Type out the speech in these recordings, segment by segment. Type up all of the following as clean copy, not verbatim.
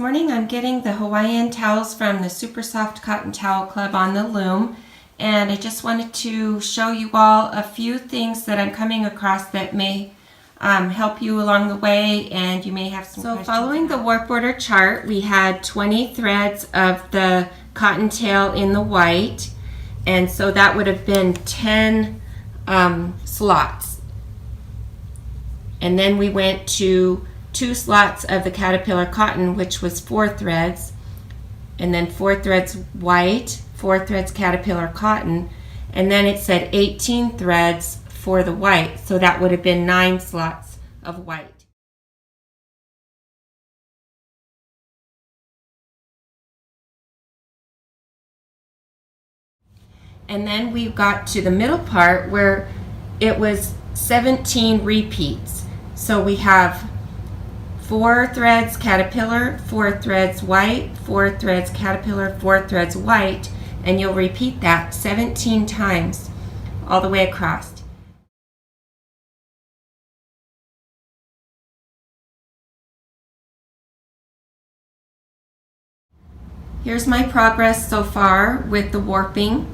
morning I'm getting the Hawaiian towels from the SuperSoftCotton Towel Club on the loom, and I just wanted to show you all a few things that I'm coming across that may help you along the way, and you may have some questions. So following the warp order chart, we had 20 threads of the cottontail in the white, and so that would have been 10 slots. And then we went to 2 slots of the caterpillar cotton, which was 4 threads, and then 4 threads white, 4 threads caterpillar cotton, and then it said 18 threads for the white, so that would have been 9 slots of white. And then we got to the middle part where it was 17 repeats. So we have 4 threads caterpillar, 4 threads white, 4 threads caterpillar, 4 threads white, and you'll repeat that 17 times all the way across. Here's my progress so far with the warping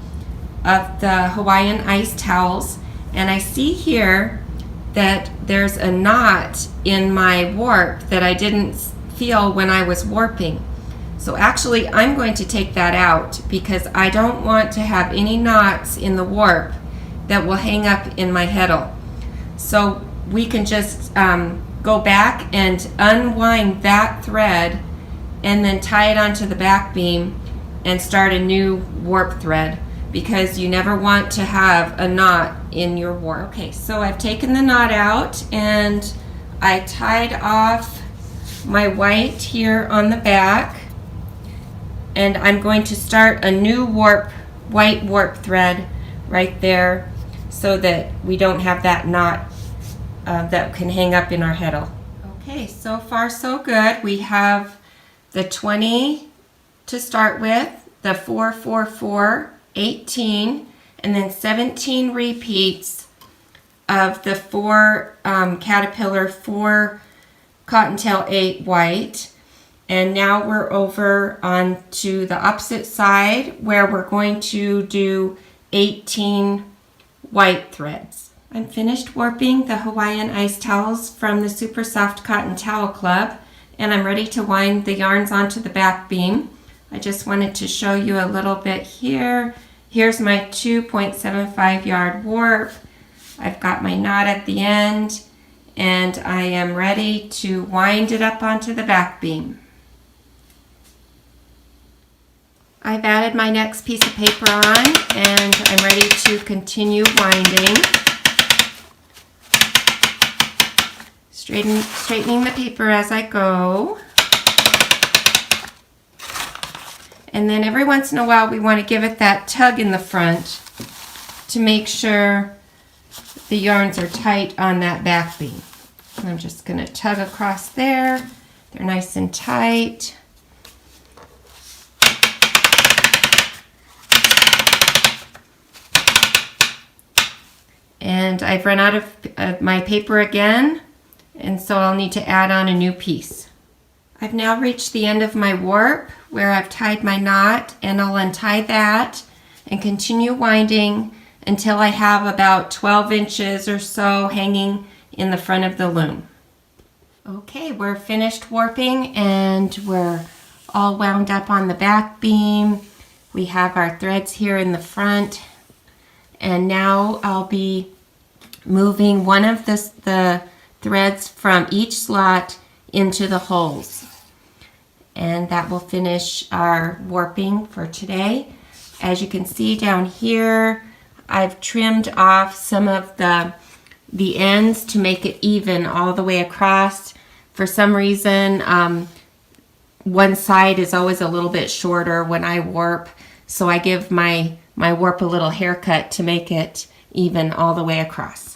of the Hawaiian ice towels, and I see here that there's a knot in my warp that I didn't feel when I was warping. So actually I'm going to take that out because I don't want to have any knots in the warp that will hang up in my heddle. So we can just go back and unwind that thread and then tie it onto the back beam and start a new warp thread, because you never want to have a knot in your warp. Okay, so I've taken the knot out and I tied off my white here on the back, and I'm going to start a new white warp thread right there so that we don't have that knot that can hang up in our heddle. Okay, so far so good. We have the 20 to start with, the 4, 4, 4, 18, and then 17 repeats of the 4 caterpillar, 4 cottontail, 8 white. And now we're over on to the opposite side where we're going to do 18 white threads. I'm finished warping the Hawaiian ice towels from the SuperSoftCotton Towel Club, and I'm ready to wind the yarns onto the back beam. I just wanted to show you a little bit here. Here's my 2.75 yard warp. I've got my knot at the end, and I am ready to wind it up onto the back beam. I've added my next piece of paper on, and I'm ready to continue winding. Straightening the paper as I go. And then every once in a while we want to give it that tug in the front to make sure the yarns are tight on that back beam. And I'm just going to tug across there. They're nice and tight. And I've run out of my paper again, and so I'll need to add on a new piece. I've now reached the end of my warp where I've tied my knot, and I'll untie that and continue winding until I have about 12 inches or so hanging in the front of the loom. Okay, we're finished warping and we're all wound up on the back beam. We have our threads here in the front, and now I'll be moving one of the threads from each slot into the holes. And that will finish our warping for today. As you can see down here, I've trimmed off some of the ends to make it even all the way across. For some reason, one side is always a little bit shorter when I warp, so I give my warp a little haircut to make it even all the way across.